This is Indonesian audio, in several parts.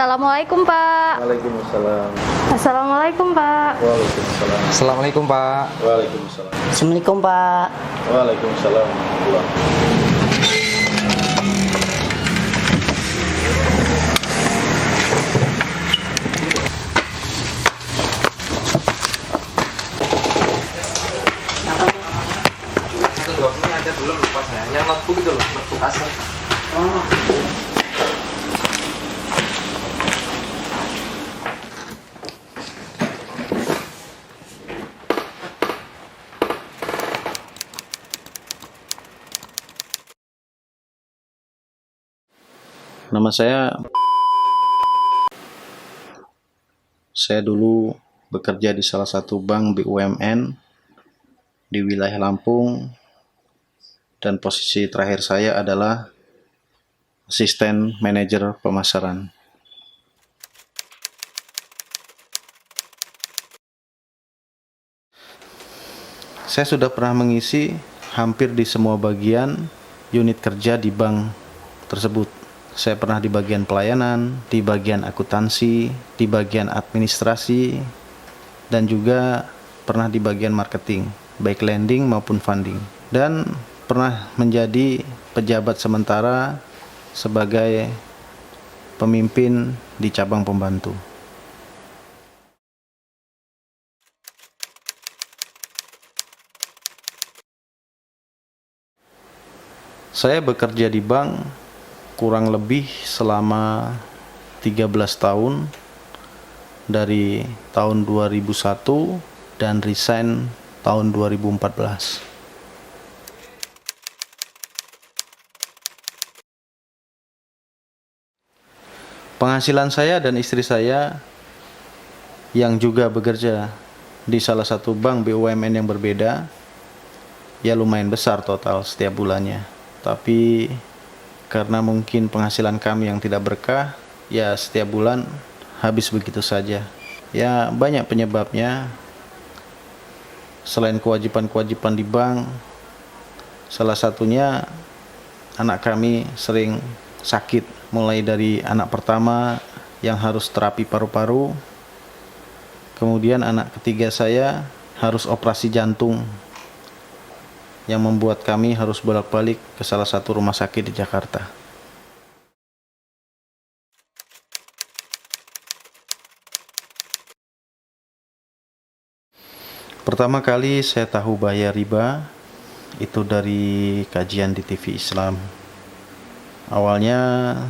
Assalamualaikum Pak. Waalaikumsalam. Assalamualaikum Pak. Waalaikumsalam. Assalamualaikum Pak. Waalaikumsalam. Assalamualaikum Pak. Waalaikumsalam. Satu dua ini ada belum lupa saya. Yang notebook itu loh, notebook asal. Nama saya dulu bekerja di salah satu bank BUMN di wilayah Lampung, dan posisi terakhir saya adalah asisten manajer pemasaran. Saya sudah pernah mengisi hampir di semua bagian unit kerja di bank tersebut. Saya pernah di bagian pelayanan, di bagian akuntansi, di bagian administrasi, dan juga pernah di bagian marketing, baik lending maupun funding. Dan pernah menjadi pejabat sementara sebagai pemimpin di cabang pembantu. Saya bekerja di bank kurang lebih selama 13 tahun, dari tahun 2001 dan resign tahun 2014. Penghasilan saya dan istri saya yang juga bekerja di salah satu bank BUMN yang berbeda, ya lumayan besar total setiap bulannya. Tapi karena mungkin penghasilan kami yang tidak berkah, ya setiap bulan habis begitu saja. Ya banyak penyebabnya. Selain kewajiban-kewajiban di bank, salah satunya anak kami sering sakit. Mulai dari anak pertama yang harus terapi paru-paru, kemudian anak ketiga saya harus operasi jantung, yang membuat kami harus bolak-balik ke salah satu rumah sakit di Jakarta. Pertama kali saya tahu bahaya riba itu dari kajian di TV Islam. Awalnya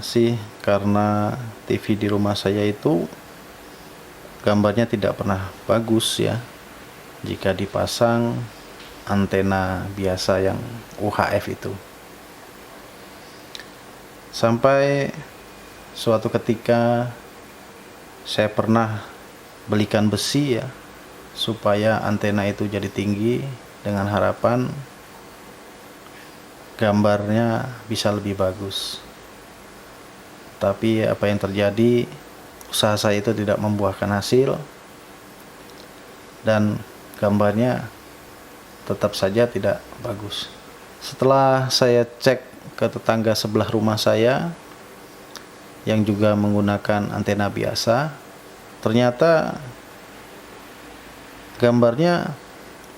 sih karena TV di rumah saya itu gambarnya tidak pernah bagus ya, jika dipasang antena biasa yang UHF itu. Sampai suatu ketika saya pernah belikan besi ya, supaya antena itu jadi tinggi dengan harapan gambarnya bisa lebih bagus. Tapi apa yang terjadi, usaha saya itu tidak membuahkan hasil, dan gambarnya tetap saja tidak bagus. Setelah saya cek ke tetangga sebelah rumah saya yang juga menggunakan antena biasa, ternyata gambarnya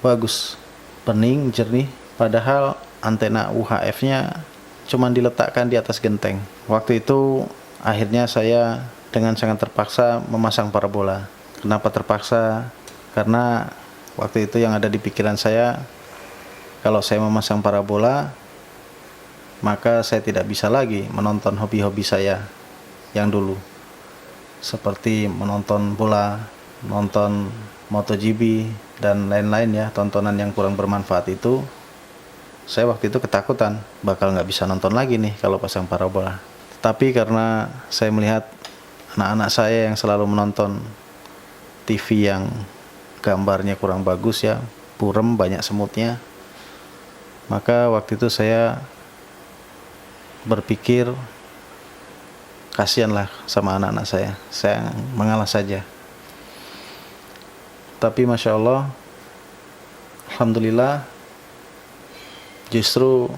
bagus, bening, jernih, padahal antena UHF-nya cuma diletakkan di atas genteng. Waktu itu akhirnya saya dengan sangat terpaksa memasang parabola. Kenapa terpaksa? Karena waktu itu yang ada di pikiran saya, kalau saya memasang parabola, maka saya tidak bisa lagi menonton hobi-hobi saya yang dulu, seperti menonton bola, nonton MotoGP, dan lain-lain ya, tontonan yang kurang bermanfaat itu. Saya waktu itu ketakutan bakal nggak bisa nonton lagi nih kalau pasang parabola. Tapi karena saya melihat anak-anak saya yang selalu menonton TV yang gambarnya kurang bagus ya, burem, banyak semutnya, maka waktu itu saya berpikir kasihanlah sama anak-anak saya mengalah saja. Tapi Masya Allah, Alhamdulillah, justru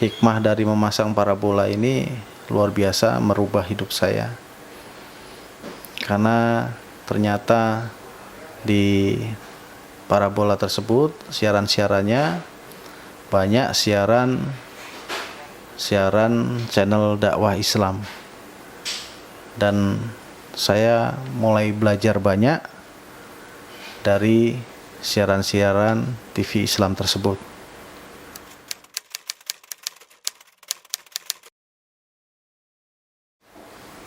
hikmah dari memasang parabola ini luar biasa merubah hidup saya. karena ternyata di parabola tersebut siaran-siarannya banyak siaran channel dakwah Islam, dan saya mulai belajar banyak dari siaran-siaran TV Islam tersebut.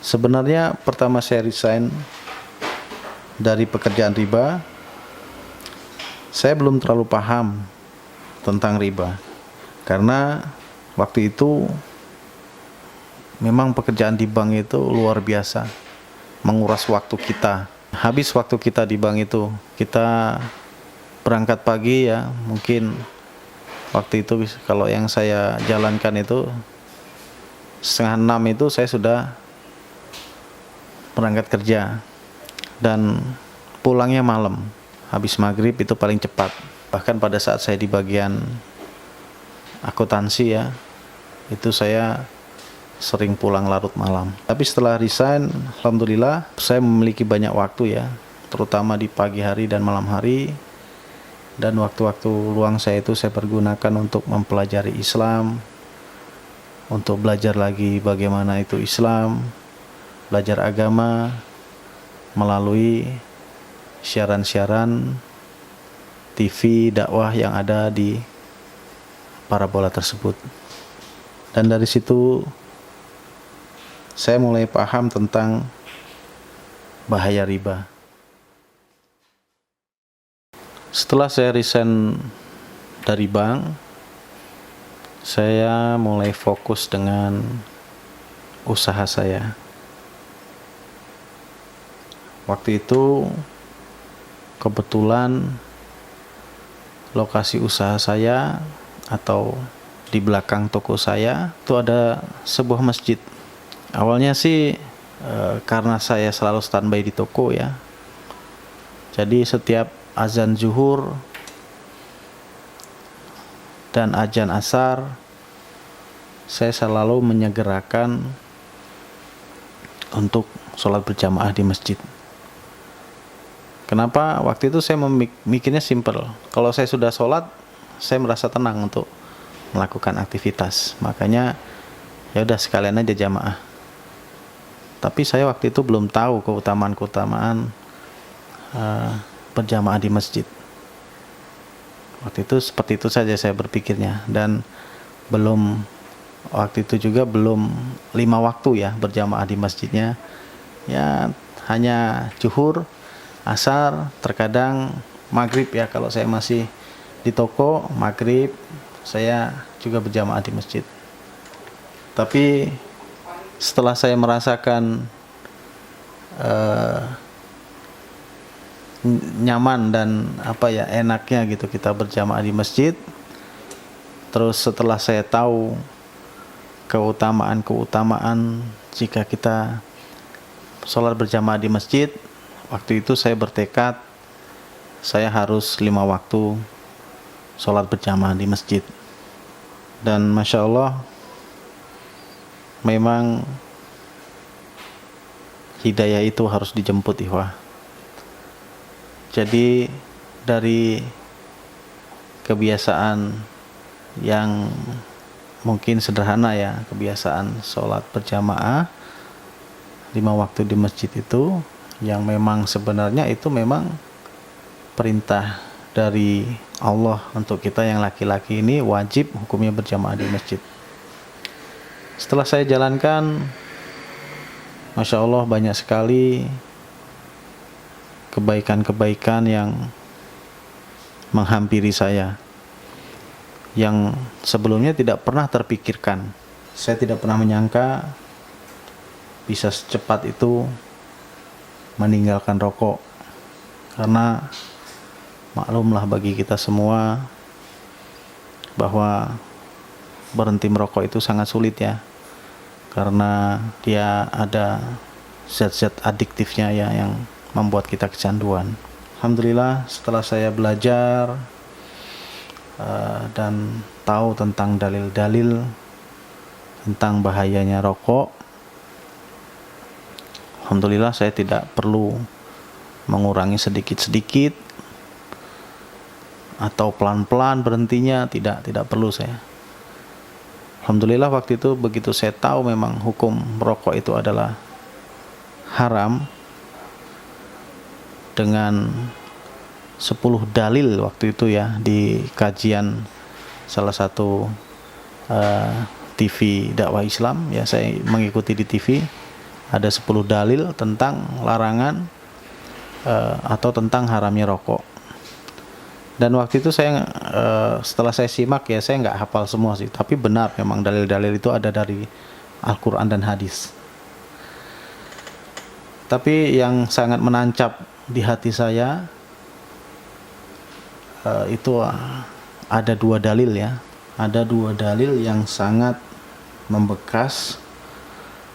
Sebenarnya pertama saya resign dari pekerjaan riba, saya belum terlalu paham tentang riba, karena waktu itu memang pekerjaan di bank itu luar biasa, menguras waktu kita. Habis waktu kita di bank itu, kita berangkat pagi ya, mungkin waktu itu kalau yang saya jalankan itu 5:30 itu saya sudah berangkat kerja, dan pulangnya malam, habis maghrib itu paling cepat. Bahkan pada saat saya di bagian akuntansi ya, itu saya sering pulang larut malam. Tapi setelah resign, alhamdulillah saya memiliki banyak waktu ya, terutama di pagi hari dan malam hari. Dan waktu-waktu luang saya itu saya pergunakan untuk mempelajari Islam, untuk belajar lagi bagaimana itu Islam, belajar agama melalui siaran-siaran TV dakwah yang ada di parabola tersebut. Dan dari situ saya mulai paham tentang bahaya riba. Setelah saya resign dari bank, saya mulai fokus dengan usaha saya. Waktu itu kebetulan lokasi usaha saya atau di belakang toko saya itu ada sebuah masjid. Awalnya sih karena saya selalu standby di toko ya, jadi setiap azan zuhur dan azan asar saya selalu menyegerakan untuk sholat berjamaah di masjid. Kenapa? Waktu itu saya mikirnya simple. Kalau saya sudah sholat, saya merasa tenang untuk melakukan aktivitas. Makanya ya udah sekalian aja jamaah. Tapi saya waktu itu belum tahu keutamaan berjamaah di masjid. Waktu itu seperti itu saja saya berpikirnya, dan waktu itu juga belum 5 waktu ya berjamaah di masjidnya. Ya hanya zuhur, asar, terkadang maghrib ya, kalau saya masih di toko maghrib saya juga berjamaah di masjid. Tapi setelah saya merasakan nyaman dan enaknya gitu kita berjamaah di masjid, terus setelah saya tahu keutamaan jika kita sholat berjamaah di masjid, waktu itu saya bertekad saya harus 5 waktu sholat berjamaah di masjid. Dan Masya Allah, memang hidayah itu harus dijemput ikhwah. Jadi dari kebiasaan yang mungkin sederhana ya, kebiasaan sholat berjamaah 5 waktu di masjid itu, yang memang sebenarnya itu memang perintah dari Allah untuk kita yang laki-laki ini wajib hukumnya berjamaah di masjid. Setelah saya jalankan, Masya Allah banyak sekali kebaikan-kebaikan yang menghampiri saya, yang sebelumnya tidak pernah terpikirkan. Saya tidak pernah menyangka bisa secepat itu meninggalkan rokok, karena maklumlah bagi kita semua bahwa berhenti merokok itu sangat sulit ya, karena dia ada zat-zat adiktifnya ya yang membuat kita kecanduan. Alhamdulillah setelah saya belajar dan tahu tentang dalil-dalil tentang bahayanya rokok, Alhamdulillah saya tidak perlu mengurangi sedikit-sedikit atau pelan-pelan berhentinya, tidak perlu saya. Alhamdulillah waktu itu begitu saya tahu memang hukum merokok itu adalah haram, dengan 10 dalil waktu itu ya di kajian salah satu TV dakwah Islam ya, saya mengikuti di TV, ada 10 dalil tentang larangan atau tentang haramnya rokok. Dan waktu itu saya setelah saya simak ya, saya nggak hafal semua sih, tapi benar memang dalil-dalil itu ada dari Al-Quran dan hadis. Tapi yang sangat menancap di hati saya itu ada 2 dalil ya, ada 2 dalil yang sangat membekas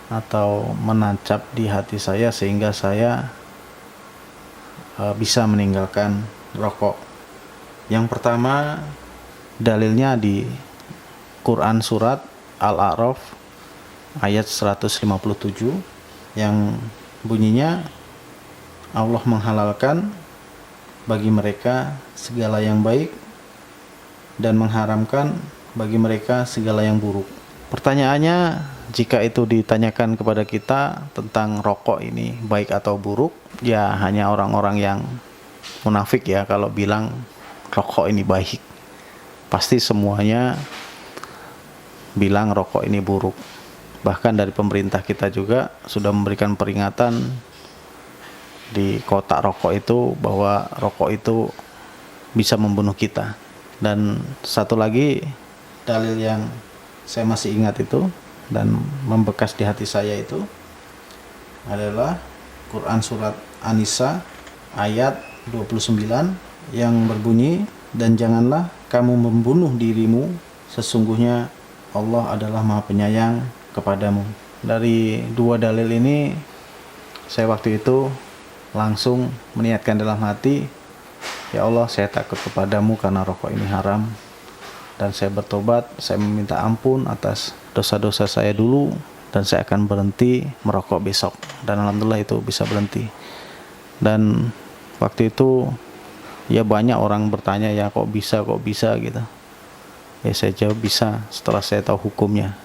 atau menancap di hati saya sehingga saya bisa meninggalkan rokok. Yang pertama dalilnya di Quran surat Al-A'raf ayat 157 yang bunyinya Allah menghalalkan bagi mereka segala yang baik dan mengharamkan bagi mereka segala yang buruk. Pertanyaannya, jika itu ditanyakan kepada kita tentang rokok ini baik atau buruk, ya hanya orang-orang yang munafik ya kalau bilang rokok ini baik. Pasti semuanya bilang rokok ini buruk. Bahkan dari pemerintah kita juga sudah memberikan peringatan di kotak rokok itu bahwa rokok itu bisa membunuh kita. Dan satu lagi dalil yang saya masih ingat itu dan membekas di hati saya itu adalah Quran surat An-Nisa ayat 29 yang berbunyi, dan janganlah kamu membunuh dirimu, sesungguhnya Allah adalah Maha Penyayang kepadamu. Dari 2 dalil ini saya waktu itu langsung meniatkan dalam hati, ya Allah, saya takut kepadamu karena rokok ini haram, dan saya bertobat, saya meminta ampun atas dosa-dosa saya dulu, dan saya akan berhenti merokok besok. Dan alhamdulillah itu bisa berhenti. Dan waktu itu ya banyak orang bertanya, ya kok bisa gitu. Ya saya jawab bisa setelah saya tahu hukumnya.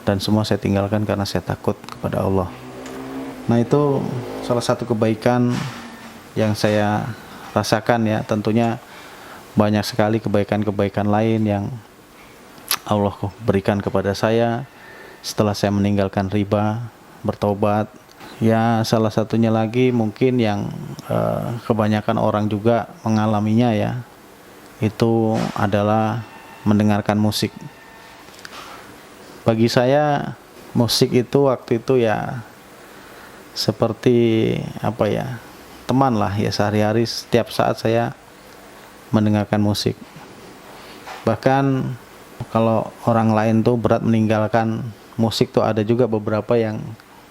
Dan semua saya tinggalkan karena saya takut kepada Allah. Nah, itu salah satu kebaikan yang saya rasakan ya. Tentunya banyak sekali kebaikan-kebaikan lain yang Allah berikan kepada saya setelah saya meninggalkan riba, bertobat. Ya, salah satunya lagi mungkin yang kebanyakan orang juga mengalaminya ya, itu adalah mendengarkan musik. Bagi saya musik itu waktu itu ya seperti apa ya, teman lah ya, sehari-hari setiap saat saya mendengarkan musik. Bahkan kalau orang lain tuh berat meninggalkan musik tuh ada juga beberapa yang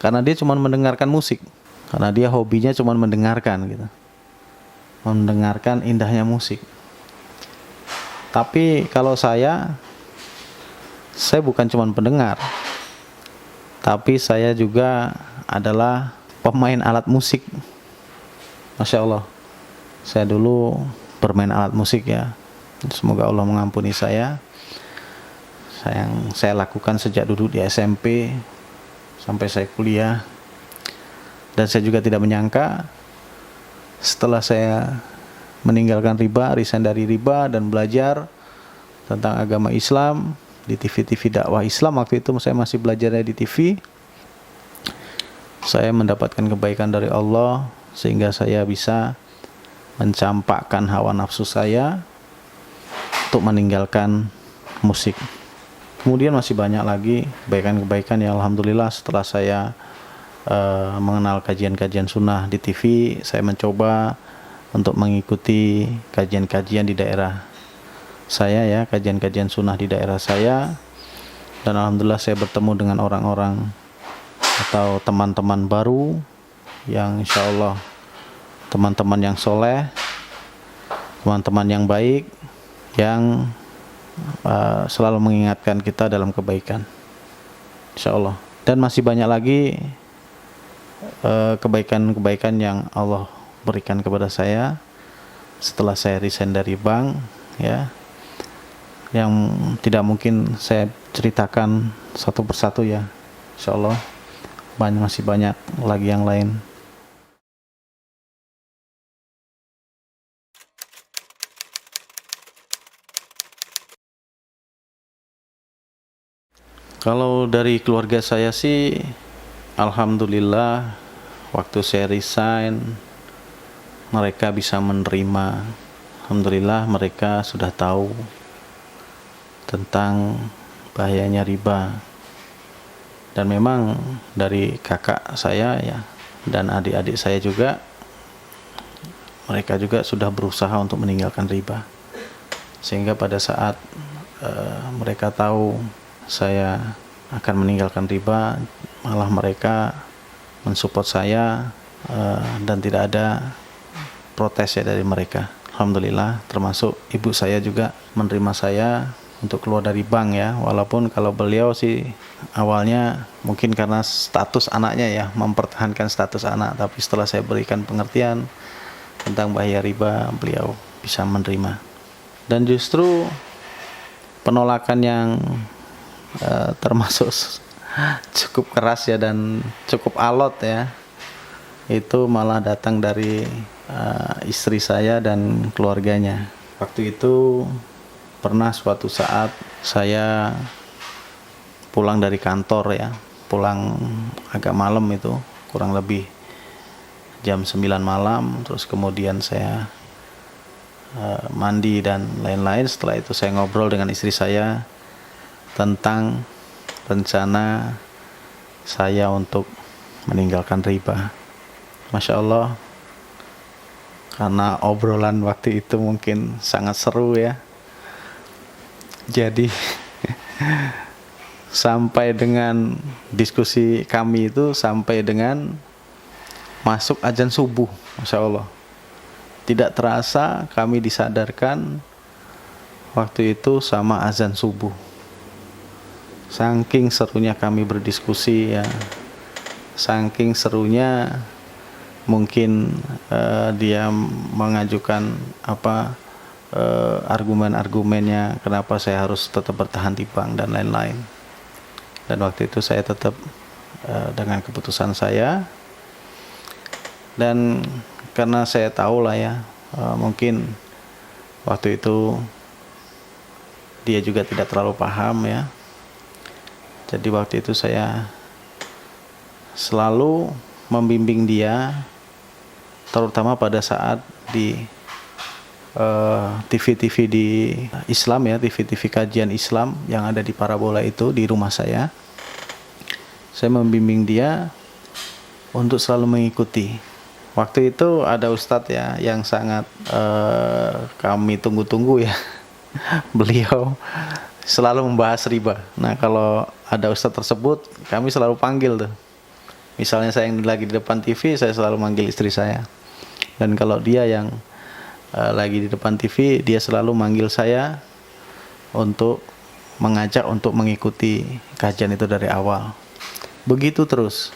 karena dia cuma mendengarkan musik, karena dia hobinya cuma mendengarkan gitu, mendengarkan indahnya musik. Tapi kalau saya bukan cuma pendengar, tapi saya juga adalah pemain alat musik. Masya Allah, saya dulu bermain alat musik ya. Semoga Allah mengampuni saya. Yang saya lakukan sejak duduk di SMP sampai saya kuliah. Dan saya juga tidak menyangka setelah saya meninggalkan riba, resign dari riba dan belajar tentang agama Islam di TV-TV dakwah Islam. Waktu itu saya masih belajarnya di TV. Saya mendapatkan kebaikan dari Allah sehingga saya bisa mencampakkan hawa nafsu saya untuk meninggalkan musik. Kemudian masih banyak lagi kebaikan-kebaikan yang alhamdulillah setelah saya mengenal kajian-kajian sunnah di TV, saya mencoba untuk mengikuti kajian-kajian di daerah saya ya, kajian-kajian sunnah di daerah saya, dan alhamdulillah saya bertemu dengan orang-orang atau teman-teman baru yang insya Allah teman-teman yang soleh, teman-teman yang baik, yang selalu mengingatkan kita dalam kebaikan, insya Allah. Dan masih banyak lagi kebaikan-kebaikan yang Allah berikan kepada saya setelah saya resign dari bank, ya, yang tidak mungkin saya ceritakan satu persatu ya. Insya Allah masih banyak lagi yang lain. Kalau dari keluarga saya sih, alhamdulillah, waktu saya resign, mereka bisa menerima. Alhamdulillah, mereka sudah tahu tentang bahayanya riba. Dan memang dari kakak saya ya, dan adik-adik saya juga, mereka juga sudah berusaha untuk meninggalkan riba. Sehingga pada saat mereka tahu saya akan meninggalkan riba, malah mereka mensupport saya, dan tidak ada protes ya dari mereka. Alhamdulillah, termasuk ibu saya juga menerima saya untuk keluar dari bank ya. Walaupun kalau beliau sih awalnya mungkin karena status anaknya ya, mempertahankan status anak, tapi setelah saya berikan pengertian tentang bahaya riba, beliau bisa menerima. Dan justru penolakan yang termasuk cukup keras ya dan cukup alot ya, itu malah datang dari istri saya dan keluarganya. Waktu itu pernah suatu saat saya pulang dari kantor ya, pulang agak malam, itu kurang lebih jam 9 malam, terus kemudian saya mandi dan lain-lain. Setelah itu saya ngobrol dengan istri saya tentang rencana saya untuk meninggalkan riba. Masya Allah, karena obrolan waktu itu mungkin sangat seru ya, jadi sampai dengan diskusi kami itu sampai dengan masuk azan subuh. Masya Allah, tidak terasa kami disadarkan waktu itu sama azan subuh. Saking serunya kami berdiskusi ya, saking serunya mungkin dia mengajukan argumen-argumennya kenapa saya harus tetap bertahan di bank dan lain-lain. Dan waktu itu saya tetap dengan keputusan saya, dan karena saya tahu lah ya, mungkin waktu itu dia juga tidak terlalu paham ya. Jadi waktu itu saya selalu membimbing dia, terutama pada saat di TV-TV di Islam ya, TV-TV kajian Islam yang ada di parabola itu di rumah saya. Saya membimbing dia untuk selalu mengikuti. Waktu itu ada ustadz ya yang sangat kami tunggu-tunggu ya. Beliau selalu membahas riba. Nah, kalau ada ustadz tersebut, kami selalu panggil tuh. Misalnya saya yang lagi di depan TV, saya selalu manggil istri saya. Dan kalau dia yang lagi di depan TV, dia selalu manggil saya untuk mengajak untuk mengikuti kajian itu dari awal. Begitu terus.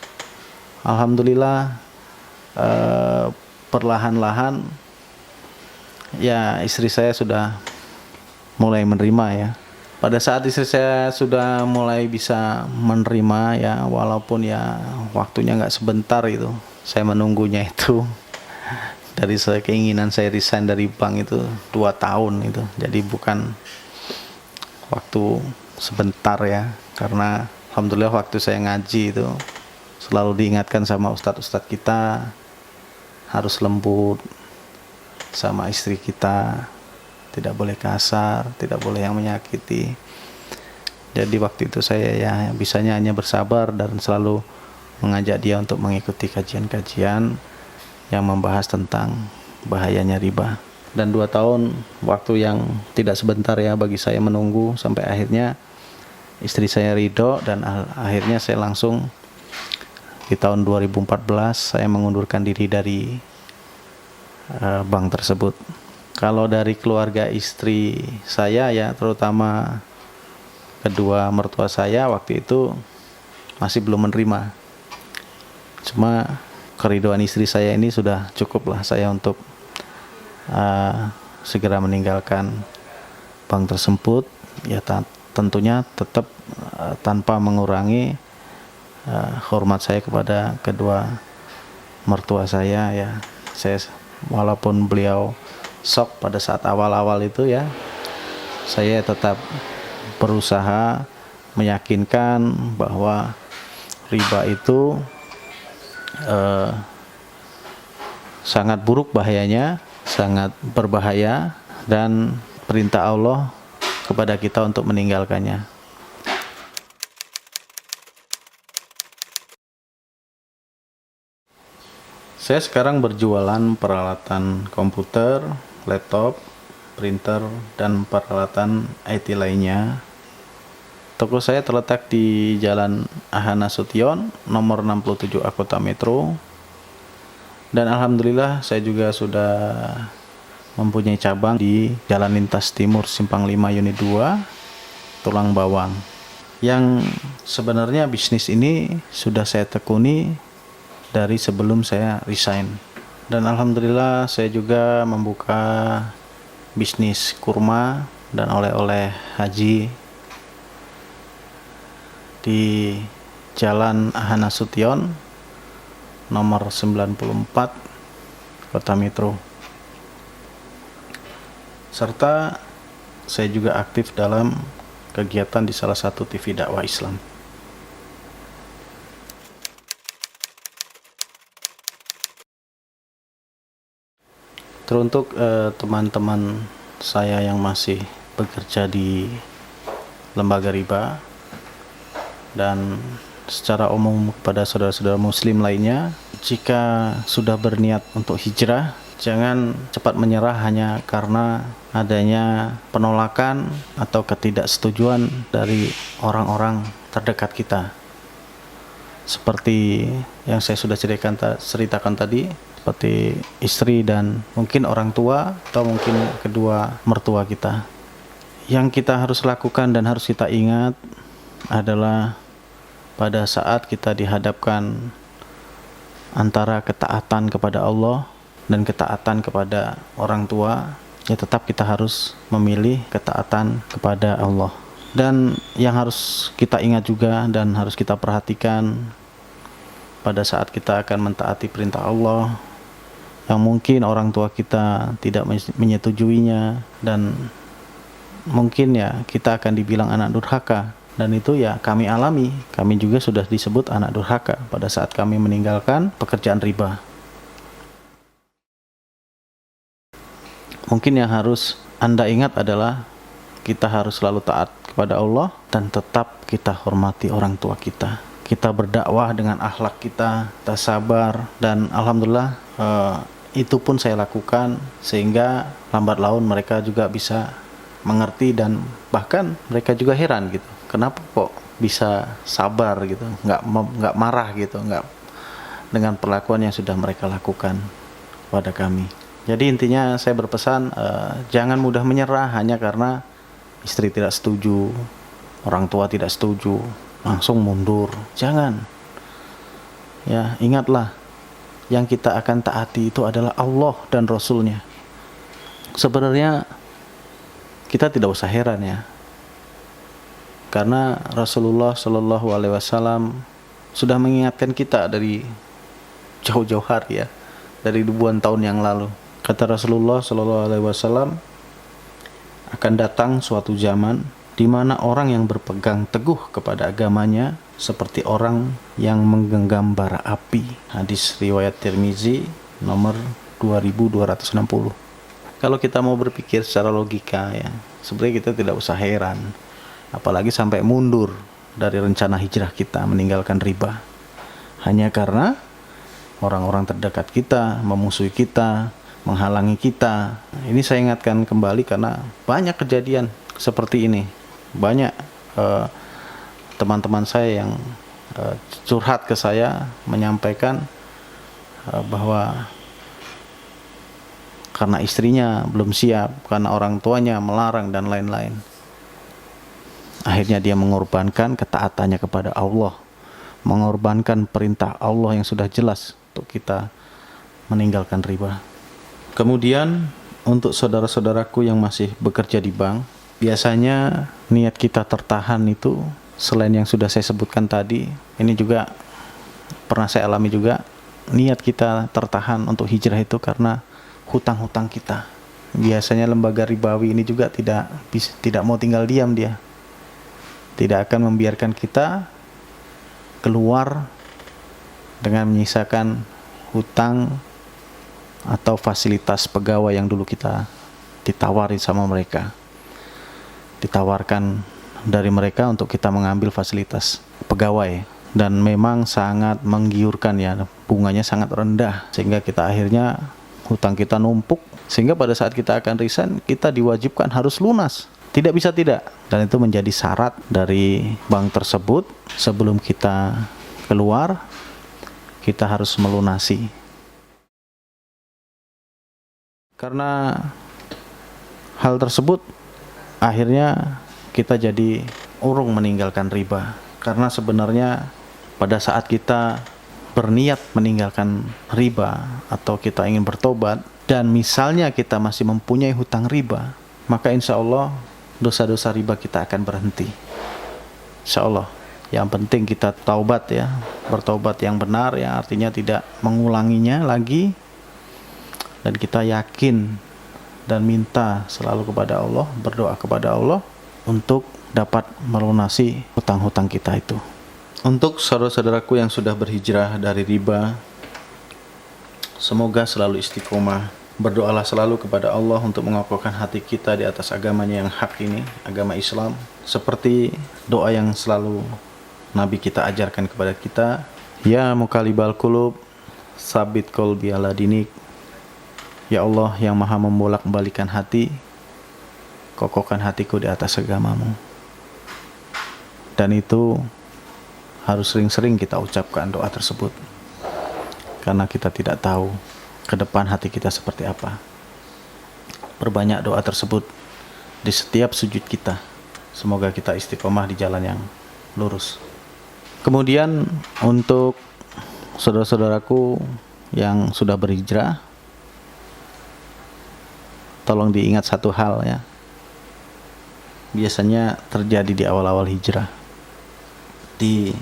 Alhamdulillah, perlahan-lahan ya istri saya sudah mulai menerima ya. Pada saat istri saya sudah mulai bisa menerima ya, walaupun ya waktunya nggak sebentar itu, saya menunggunya itu dari keinginan saya resign dari bank itu 2 tahun itu, jadi bukan waktu sebentar ya. Karena alhamdulillah waktu saya ngaji itu selalu diingatkan sama ustadz-ustadz kita harus lembut sama istri kita, tidak boleh kasar, tidak boleh yang menyakiti. Jadi waktu itu saya ya bisanya hanya bersabar dan selalu mengajak dia untuk mengikuti kajian-kajian yang membahas tentang bahayanya riba. Dan 2 tahun waktu yang tidak sebentar ya bagi saya menunggu, sampai akhirnya istri saya ridho, dan akhirnya saya langsung di tahun 2014 saya mengundurkan diri dari bank tersebut. Kalau dari keluarga istri saya ya, terutama kedua mertua saya waktu itu masih belum menerima. Cuma keriduan istri saya ini sudah cukuplah saya untuk segera meninggalkan bank tersebut, ya tentunya tetap tanpa mengurangi hormat saya kepada kedua mertua saya ya. Saya walaupun beliau shock pada saat awal-awal itu ya, saya tetap berusaha meyakinkan bahwa riba itu sangat buruk bahayanya, sangat berbahaya, dan perintah Allah kepada kita untuk meninggalkannya. Saya sekarang berjualan peralatan komputer, laptop, printer, dan peralatan IT lainnya. Toko saya terletak di Jalan Ahana Sution, nomor 67 Kota Metro. Dan alhamdulillah saya juga sudah mempunyai cabang di Jalan Lintas Timur Simpang 5 Unit 2, Tulang Bawang. Yang sebenarnya bisnis ini sudah saya tekuni dari sebelum saya resign. Dan alhamdulillah saya juga membuka bisnis kurma dan oleh-oleh haji di Jalan Ahana Sution nomor 94 Kota Metro. Serta saya juga aktif dalam kegiatan di salah satu TV dakwah Islam. Teruntuk teman-teman saya yang masih bekerja di lembaga riba, dan secara umum kepada saudara-saudara muslim lainnya, jika sudah berniat untuk hijrah, jangan cepat menyerah hanya karena adanya penolakan atau ketidaksetujuan dari orang-orang terdekat kita. Seperti yang saya sudah ceritakan tadi, seperti istri dan mungkin orang tua atau mungkin kedua mertua kita. Yang kita harus lakukan dan harus kita ingat adalah pada saat kita dihadapkan antara ketaatan kepada Allah dan ketaatan kepada orang tua, ya tetap kita harus memilih ketaatan kepada Allah. Dan yang harus kita ingat juga dan harus kita perhatikan pada saat kita akan mentaati perintah Allah, yang mungkin orang tua kita tidak menyetujuinya, dan mungkin ya kita akan dibilang anak durhaka, dan itu ya kami alami. Kami juga sudah disebut anak durhaka pada saat kami meninggalkan pekerjaan riba. Mungkin yang harus Anda ingat adalah kita harus selalu taat kepada Allah dan tetap kita hormati orang tua kita. Kita berdakwah dengan akhlak kita sabar, dan alhamdulillah itu pun saya lakukan sehingga lambat laun mereka juga bisa mengerti, dan bahkan mereka juga heran gitu, kenapa kok bisa sabar gitu, nggak marah gitu, nggak dengan perlakuan yang sudah mereka lakukan pada kami. Jadi intinya saya berpesan, jangan mudah menyerah hanya karena istri tidak setuju, orang tua tidak setuju, langsung mundur. Jangan. Ya, ingatlah, yang kita akan taati itu adalah Allah dan Rasulnya. Sebenarnya kita tidak usah heran ya, karena Rasulullah Shallallahu Alaihi Wasallam sudah mengingatkan kita dari jauh-jauh hari ya, dari ribuan tahun yang lalu. Kata Rasulullah Shallallahu Alaihi Wasallam, akan datang suatu zaman di mana orang yang berpegang teguh kepada agamanya seperti orang yang menggenggam bara api. Hadis riwayat Tirmizi nomor 2260. Kalau kita mau berpikir secara logika ya, sebenarnya kita tidak usah heran, apalagi sampai mundur dari rencana hijrah kita meninggalkan riba, hanya karena orang-orang terdekat kita memusuhi kita, menghalangi kita. Ini saya ingatkan kembali karena banyak kejadian seperti ini. Banyak teman-teman saya yang curhat ke saya, menyampaikan bahwa karena istrinya belum siap, karena orang tuanya melarang dan lain-lain, akhirnya dia mengorbankan ketaatannya kepada Allah, mengorbankan perintah Allah yang sudah jelas untuk kita meninggalkan riba. Kemudian untuk saudara-saudaraku yang masih bekerja di bank, biasanya niat kita tertahan itu selain yang sudah saya sebutkan tadi, ini juga pernah saya alami juga, niat kita tertahan untuk hijrah itu karena hutang-hutang kita. Biasanya lembaga ribawi ini juga tidak mau tinggal diam dia. Tidak akan membiarkan kita keluar dengan menyisakan hutang atau fasilitas pegawai yang dulu kita ditawarin sama mereka. Ditawarkan dari mereka untuk kita mengambil fasilitas pegawai. Dan memang sangat menggiurkan ya, bunganya sangat rendah. Sehingga kita akhirnya hutang kita numpuk. Sehingga pada saat kita akan resign, kita diwajibkan harus lunas. Tidak bisa tidak. Dan itu menjadi syarat dari bank tersebut. Sebelum kita keluar, kita harus melunasi. Karena hal tersebut, akhirnya kita jadi urung meninggalkan riba. Karena sebenarnya pada saat kita berniat meninggalkan riba atau kita ingin bertobat, dan misalnya kita masih mempunyai hutang riba, maka insya Allah dosa-dosa riba kita akan berhenti. Insya Allah. Yang penting kita taubat ya, bertobat yang benar ya, artinya tidak mengulanginya lagi, dan kita yakin dan minta selalu kepada Allah, berdoa kepada Allah untuk dapat melunasi hutang-hutang kita itu. Untuk saudara-saudaraku yang sudah berhijrah dari riba, semoga selalu istiqomah. Berdoalah selalu kepada Allah untuk mengokohkan hati kita di atas agamanya yang hak ini, agama Islam. Seperti doa yang selalu Nabi kita ajarkan kepada kita, Ya muqallibal qulub, sabit qalbi ala dinik. Ya Allah yang maha membolak-balikan hati, kokohkan hatiku di atas agamamu. Dan itu harus sering-sering kita ucapkan doa tersebut, karena kita tidak tahu ke depan hati kita seperti apa. Perbanyak doa tersebut di setiap sujud kita. Semoga kita istiqomah di jalan yang lurus. Kemudian untuk saudara-saudaraku yang sudah berhijrah, tolong diingat satu hal ya. Biasanya terjadi di awal-awal hijrah. Di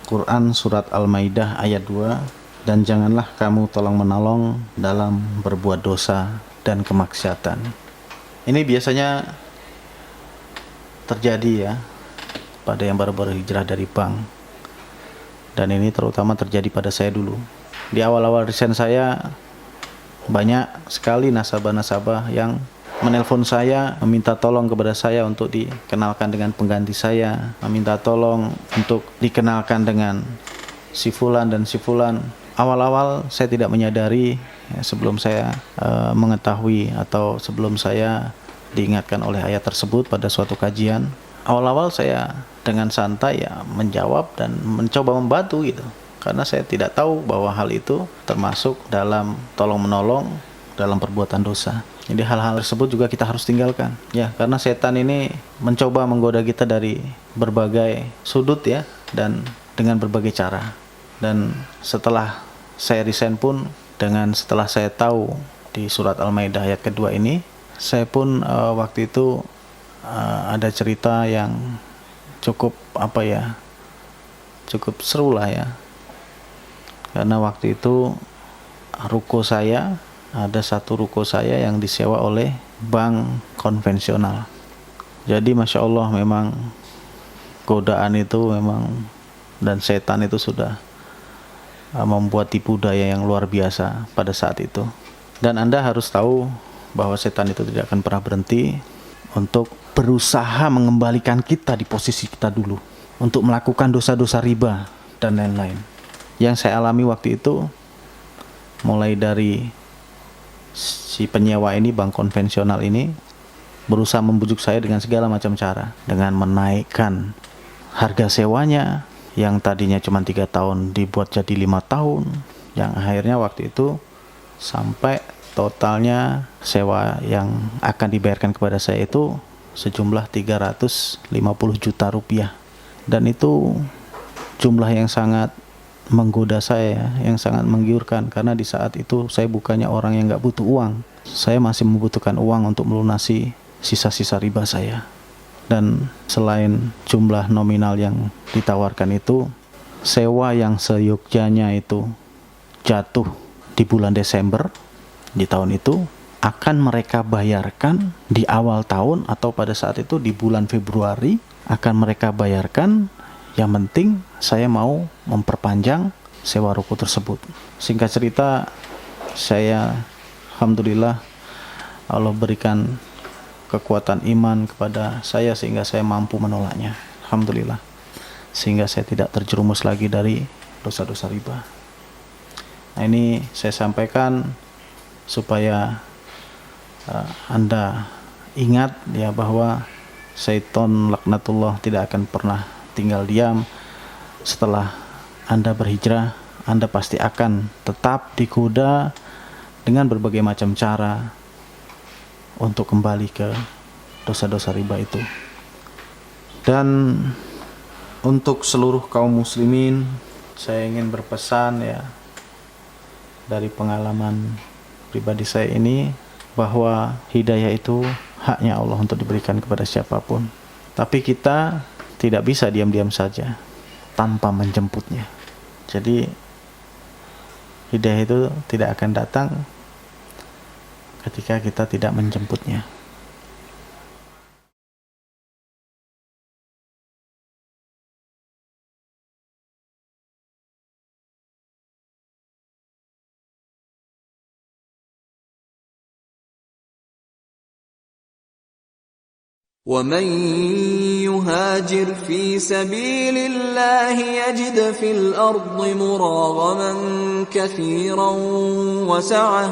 Quran surat Al-Maidah ayat 2, dan janganlah kamu tolong-menolong dalam berbuat dosa dan kemaksiatan. Ini biasanya terjadi ya pada yang baru-baru hijrah dari bank. Dan ini terutama terjadi pada saya dulu. Di awal-awal resign saya, banyak sekali nasabah-nasabah yang menelpon saya, meminta tolong kepada saya untuk dikenalkan dengan pengganti saya, meminta tolong untuk dikenalkan dengan si fulan dan si fulan. Awal-awal saya tidak menyadari ya, sebelum saya mengetahui atau sebelum saya diingatkan oleh ayat tersebut pada suatu kajian. Awal-awal saya dengan santai ya menjawab dan mencoba membantu gitu. Karena saya tidak tahu bahwa hal itu termasuk dalam tolong-menolong dalam perbuatan dosa. Jadi hal-hal tersebut juga kita harus tinggalkan. Ya, karena setan ini mencoba menggoda kita dari berbagai sudut ya, dan dengan berbagai cara. Dan setelah saya resign pun, setelah saya tahu di surat Al-Maidah ayat kedua ini, saya pun waktu itu ada cerita yang cukup cukup seru lah ya. Karena waktu itu ada satu ruko saya yang disewa oleh bank konvensional. Jadi Masya Allah memang godaan itu memang, dan setan itu sudah membuat tipu daya yang luar biasa pada saat itu. Dan Anda harus tahu bahwa setan itu tidak akan pernah berhenti untuk berusaha mengembalikan kita di posisi kita dulu, untuk melakukan dosa-dosa riba dan lain-lain. Yang saya alami waktu itu, mulai dari si penyewa ini, bank konvensional ini, berusaha membujuk saya dengan segala macam cara, dengan menaikkan harga sewanya yang tadinya cuma 3 tahun dibuat jadi 5 tahun, yang akhirnya waktu itu sampai totalnya sewa yang akan dibayarkan kepada saya itu sejumlah 350 juta rupiah. Dan itu jumlah yang sangat menggoda saya, yang sangat menggiurkan, karena di saat itu saya bukannya orang yang nggak butuh uang. Saya masih membutuhkan uang untuk melunasi sisa-sisa riba saya. Dan selain jumlah nominal yang ditawarkan itu, sewa yang seyogyanya itu jatuh di bulan Desember di tahun itu akan mereka bayarkan di awal tahun atau pada saat itu di bulan Februari akan mereka bayarkan. Yang penting saya mau memperpanjang sewa ruko tersebut. Singkat cerita, saya alhamdulillah Allah berikan kekuatan iman kepada saya sehingga saya mampu menolaknya. Alhamdulillah. Sehingga saya tidak terjerumus lagi dari dosa-dosa riba. Nah, ini saya sampaikan supaya Anda ingat ya bahwa syaitan laknatullah tidak akan pernah tinggal diam. Setelah Anda berhijrah, Anda pasti akan tetap digoda dengan berbagai macam cara untuk kembali ke dosa-dosa riba itu. Dan untuk seluruh kaum muslimin, saya ingin berpesan ya, dari pengalaman pribadi saya ini, bahwa hidayah itu haknya Allah untuk diberikan kepada siapapun. Tapi kita tidak bisa diam-diam saja tanpa menjemputnya. Jadi hidayah itu tidak akan datang ketika kita tidak menjemputnya. ومن يهاجر في سبيل الله يجد في الأرض مراغما كثيرا وسعة